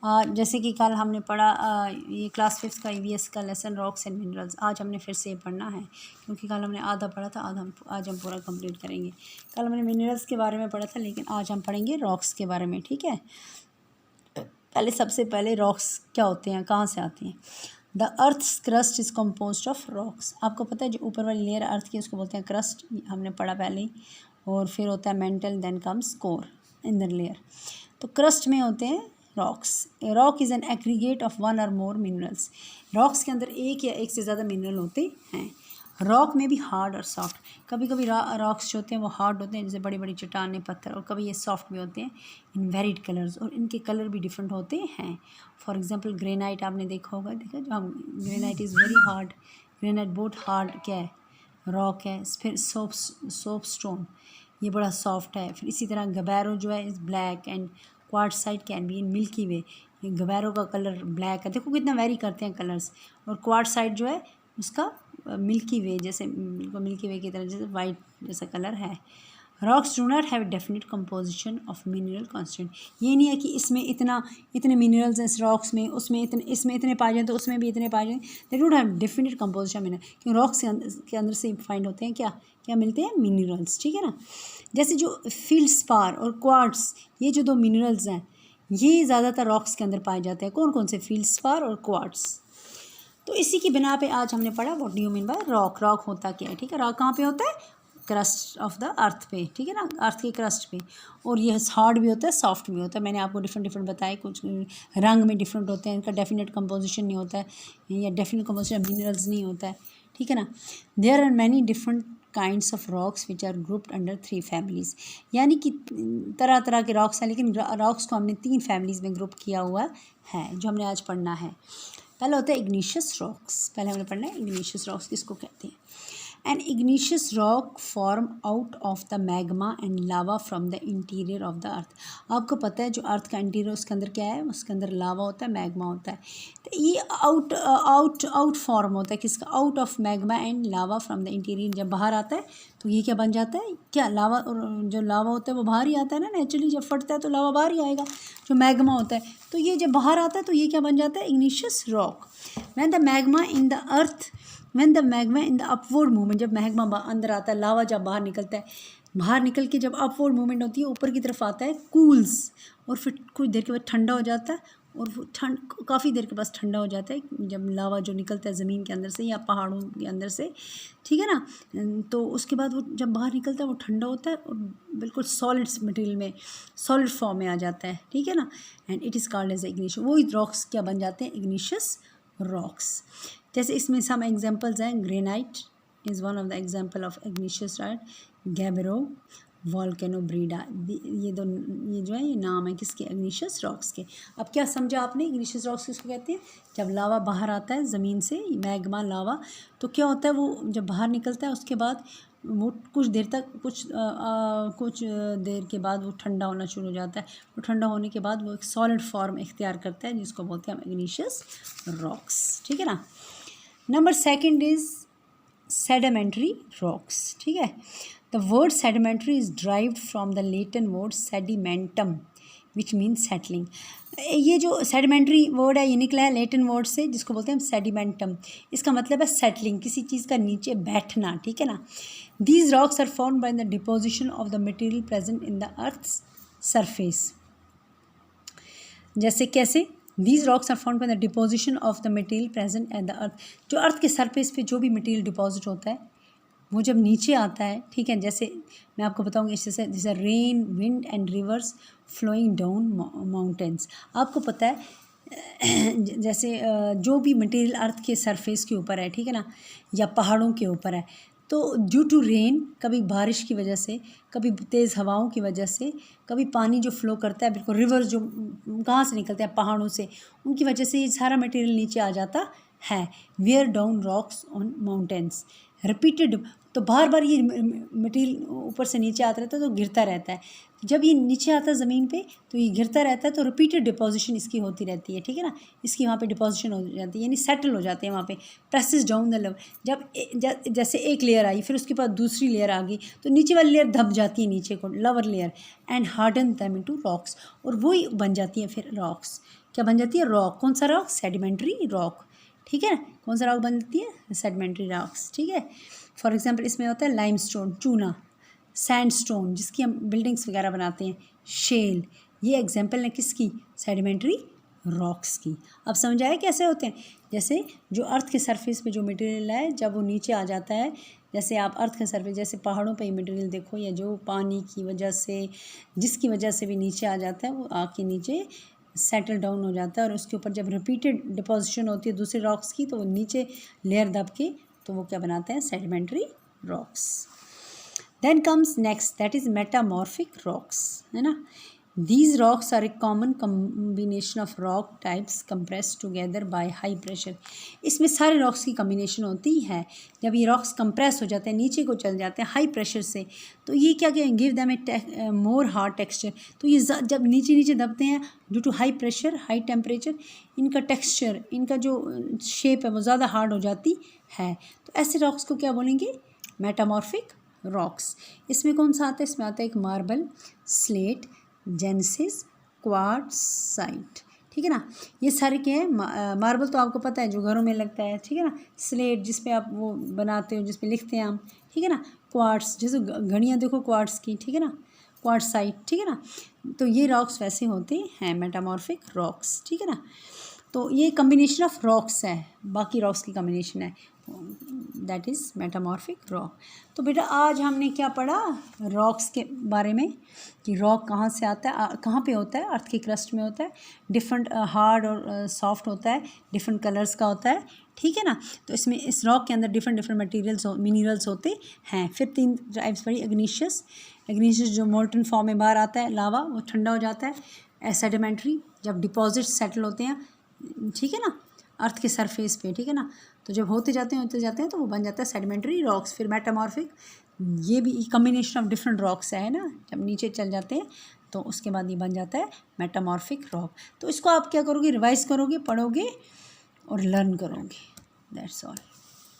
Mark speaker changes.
Speaker 1: जैसे कि कल हमने पढ़ा ये क्लास 5 का EVS का लेसन रॉक्स एंड मिनरल्स। आज हमने फिर से पढ़ना है क्योंकि कल हमने आधा पढ़ा था, आज हम पूरा कंप्लीट करेंगे। कल हमने मिनरल्स के बारे में पढ़ा था, लेकिन आज हम पढ़ेंगे रॉक्स के बारे में। ठीक है, सबसे पहले रॉक्स क्या होते हैं, कहाँ से आते हैं। The earth's crust is composed of rocks. आपको पता है जो ऊपर वाली लेयर अर्थ की उसको बोलते हैं क्रस्ट, हमने पढ़ा पहले ही। और फिर होता है mantle, then comes core in the layer. तो क्रस्ट में होते हैं rocks. Rock is an aggregate of one or more minerals. Rocks के अंदर एक या एक से ज़्यादा मिनरल होते हैं। रॉक में भी हार्ड और सॉफ्ट, कभी कभी रॉक्स जो होते हैं वो हार्ड होते हैं, जैसे बड़ी बड़ी चट्टानें, पत्थर, और कभी ये सॉफ्ट भी होते हैं इन वेरिड कलर्स, और इनके कलर भी डिफरेंट होते हैं। फॉर एग्जांपल ग्रेनाइट आपने देखा होगा, जो हम granite is very hard. Granite बहुत हार्ड क्या है, रॉक है। फिर सोप स्टोन, ये बड़ा सॉफ्ट है। फिर इसी तरह गबैरो जो है is black and quartzite can be in milky way. Gabbro का कलर ब्लैक है, देखो कितना वेरी करते हैं कलर्स। और क्वार्ट्ज़ाइट जो है उसका मिल्की वे, जैसे मिल्की वे की तरह जैसे वाइट जैसा कलर है। Rocks do not have definite composition of mineral constant. ये नहीं है कि इसमें इतने मिनरल्स हैं इस रॉक्स में, उसमें इसमें इतने पाए जाए तो उसमें भी इतने पाए जाए। They don't have definite composition mineral, क्योंकि रॉक्स के अंदर से फाइंड होते हैं क्या मिलते हैं, मिनरल्स। ठीक है ना। जैसे जो फील्डस्पार और क्वार्ट्स, ये जो दो मिनरल्स हैं ये ज़्यादातर रॉक्स के अंदर पाए जाते हैं। कौन कौन से, फील्डस्पार और क्वार्ट्स। तो इसी की बिना पे आज हमने पढ़ा what do you mean by rock. Rock होता क्या है, ठीक है। रॉक कहाँ पे होता है, क्रस्ट ऑफ द अर्थ पे, ठीक है ना, अर्थ के क्रस्ट पे। और ये हार्ड भी होता है, सॉफ्ट भी होता है। मैंने आपको डिफरेंट बताए, कुछ रंग में डिफरेंट होते हैं, इनका डेफिनेट कंपोजिशन नहीं होता है, या डेफिनेट कंपोजिशन मिनरल्स नहीं होता है, ठीक है ना। There are many different kinds of rocks which are grouped under 3 families. यानी कि तरह तरह के रॉक्स हैं, लेकिन रॉक्स को हमने 3 फैमिलीज़ में ग्रुप किया हुआ है, जो हमने आज पढ़ना है। पहला होता है इग्निशियस रॉक्स। पहले हमने पढ़ना है इग्निशियस रॉक्स किसको कहते हैं। An igneous rock form out of the magma and lava from the interior of the earth. आपको पता है जो अर्थ का इंटीरियर उसके अंदर क्या है, उसके अंदर लावा होता है, मैग्मा होता है। तो ये आउट फॉर्म होता है किसका, out of magma and lava from the interior. जब बाहर आता है तो ये क्या बन जाता है, क्या लावा, और जो लावा होता है वो बाहर ही आता है ना नेचुरली, जब फटता है तो लावा बाहर ही आएगा, जो मैग्मा होता है। तो ये जब बाहर आता है तो ये क्या बन जाता है, igneous rock. When the magma in the earth, when the magma in the upward movement, जब मैग्मा अंदर आता है, लावा जब बाहर निकलता है, बाहर निकल के जब अपवर्ड मूवमेंट होती है ऊपर की तरफ आता है, कूल्स, और फिर कुछ देर के बाद ठंडा हो जाता है। और वो काफ़ी देर के पास ठंडा हो जाता है जब लावा जो निकलता है ज़मीन के अंदर से या पहाड़ों के अंदर से, ठीक है ना। तो उसके बाद वो जब बाहर निकलता है वो ठंडा होता है और बिल्कुल सॉलिड मटेरियल में, सॉलिड फॉर्म में आ जाता है, ठीक है ना। And it is called as igneous. वो रॉक्स क्या बन जाते हैं, इग्निशियस रॉक्स। जैसे इसमें सम एग्जांपल्स हैं, granite is one of the example of igneous rock, gabbro, volcano ब्रीडा। ये जो है ये नाम है किसके, इग्निशियस रॉक्स के। अब क्या समझा आपने, इग्निशियस रॉक्स किसको कहते हैं, जब लावा बाहर आता है ज़मीन से, मैग्मा लावा, तो क्या होता है वो जब बाहर निकलता है उसके बाद वो कुछ देर तक कुछ देर के बाद वो ठंडा होना शुरू हो जाता है। वो ठंडा होने के बाद वो एक सॉलिड फॉर्म इख्तियार करता है, जिसको बोलते हैं हम इग्निशियस रॉक्स, ठीक है ना। नंबर 2 इज़ सेडिमेंट्री रॉक्स, ठीक है। The word sedimentary is derived from the Latin word sedimentum which means settling. ये जो सेडिमेंट्री वर्ड है ये निकला है लैटिन वर्ड से, जिसको बोलते हैं हम सेडिमेंटम। इसका मतलब है सेटलिंग, किसी चीज़ का नीचे बैठना, ठीक है ना। These rocks are formed by the deposition of the material present in the earth's surface. जैसे कैसे, these rocks are found by the deposition of the material present at the earth. जो अर्थ के सरफेस पे जो भी material deposit होता है वो जब नीचे आता है, ठीक है। जैसे मैं आपको बताऊंगी, जैसे rain, wind and rivers flowing down mountains. आपको पता है जैसे जो भी मटेरियल अर्थ के सरफेस के ऊपर है, ठीक है ना, या पहाड़ों के ऊपर है, तो ड्यू टू रेन, कभी बारिश की वजह से, कभी तेज़ हवाओं की वजह से, कभी पानी जो फ्लो करता है, बिल्कुल रिवर्स जो कहाँ से निकलते हैं, पहाड़ों से, उनकी वजह से ये सारा मटेरियल नीचे आ जाता है। Wear down rocks on mountains repeated, तो बार बार ये मटेरियल ऊपर से नीचे आता रहता है तो गिरता रहता है। जब ये नीचे आता है ज़मीन पे तो ये गिरता रहता है, तो रिपीटेड डिपोजिशन इसकी होती रहती है, ठीक है ना। इसकी वहाँ पे डिपोजिशन हो जाती है, यानी सेटल हो जाते हैं वहाँ पे। प्रेसेस डाउन द लेवल, जब जैसे एक लेयर आई, फिर उसके बाद दूसरी लेयर आ गई, तो नीचे वाली लेयर दब जाती है नीचे को, lower layer, and harden them into rocks, और वही बन जाती है फिर रॉक्स। क्या बन जाती है? रॉक। कौन सा रॉक? सेडिमेंट्री रॉक, ठीक है। कौन सा रॉक बन जाती है? सेडिमेंट्री रॉक्स, ठीक है। फॉर एग्जांपल इसमें होता है लाइमस्टोन, चूना, सैंडस्टोन जिसकी हम बिल्डिंग्स वगैरह बनाते हैं, शेल, ये एग्जांपल है किसकी? सेडिमेंट्री रॉक्स की। अब समझ आया कैसे होते हैं? जैसे जो अर्थ के सरफेस पे जो मटेरियल है, जब वो नीचे आ जाता है, जैसे आप अर्थ के सरफेस, जैसे पहाड़ों पे मटेरियल देखो, या जो पानी की वजह से, जिसकी वजह से भी नीचे आ जाता है, वो आके नीचे सेटल डाउन हो जाता है, और उसके ऊपर जब रिपीटेड डिपोजिशन होती है दूसरे रॉक्स की, तो वो नीचे लेयर दब के, तो वो क्या बनाते हैं? Sedimentary rocks. Then comes next, that is metamorphic rocks, है ना। These rocks are a common combination of rock types compressed together by high pressure. इसमें सारे रॉक्स की कम्बिनेशन होती है। जब ये रॉक्स कंप्रेस हो जाते हैं, नीचे को चल जाते हैं हाई प्रेशर से, तो ये क्या give them a more hard texture. तो ये जब नीचे नीचे दबते हैं due to high pressure, high temperature, इनका टेक्सचर, इनका जो शेप है वो ज़्यादा हार्ड हो जाती है। तो ऐसे रॉक्स को क्या बोलेंगे? Metamorphic rocks. इसमें कौन सा आता है? इसमें आता है एक मार्बल, स्लेट, जेनेसिस, क्वार्ट्ज़ाइट, ठीक है ना। ये सारे क्या है? मार्बल तो आपको पता है जो घरों में लगता है, ठीक है ना। स्लेट जिस पे आप वो बनाते हो, जिस पे लिखते हैं हम, ठीक है ना। क्वार्ट्स, जैसे घड़ियाँ देखो क्वार्ट्स की, ठीक है ना। क्वार्ट्ज़ाइट, ठीक है ना। तो ये रॉक्स वैसे होते हैं मेटामॉर्फिक रॉक्स, ठीक है ना। तो ये कम्बिनेशन ऑफ रॉक्स है, बाकी रॉक्स की कम्बिनेशन है, दैट इज़ मेटामॉर्फिक रॉक। तो बेटा आज हमने क्या पढ़ा रॉक्स के बारे में, कि रॉक कहाँ से आता है, कहाँ पे होता है? अर्थ की क्रस्ट में होता है, डिफरेंट हार्ड और सॉफ्ट होता है, डिफरेंट कलर्स का होता है, ठीक है ना। तो इसमें इस रॉक के अंदर डिफरेंट डिफरेंट मटेरियल्स मिनरल्स होते हैं। फिर 3 टाइप्स पढ़ी, इग्निशियस, इग्निशियस जो मोल्टन फॉर्म में बाहर आता है, लावा, वो ठंडा हो जाता है। सेडिमेंट्री, जब डिपॉजिट सेटल होते हैं, ठीक है ना, अर्थ के सरफेस पे, ठीक है ना, तो जब होते जाते हैं तो वो बन जाता है सेडिमेंट्री रॉक्स। फिर मेटामॉर्फिक, ये भी कम्बिनेशन ऑफ डिफरेंट रॉक्स है ना, जब नीचे चल जाते हैं तो उसके बाद ये बन जाता है मेटामॉर्फिक रॉक। तो इसको आप क्या करोगे? रिवाइज करोगे, पढ़ोगे और लर्न करोगे, दैट्स ऑल।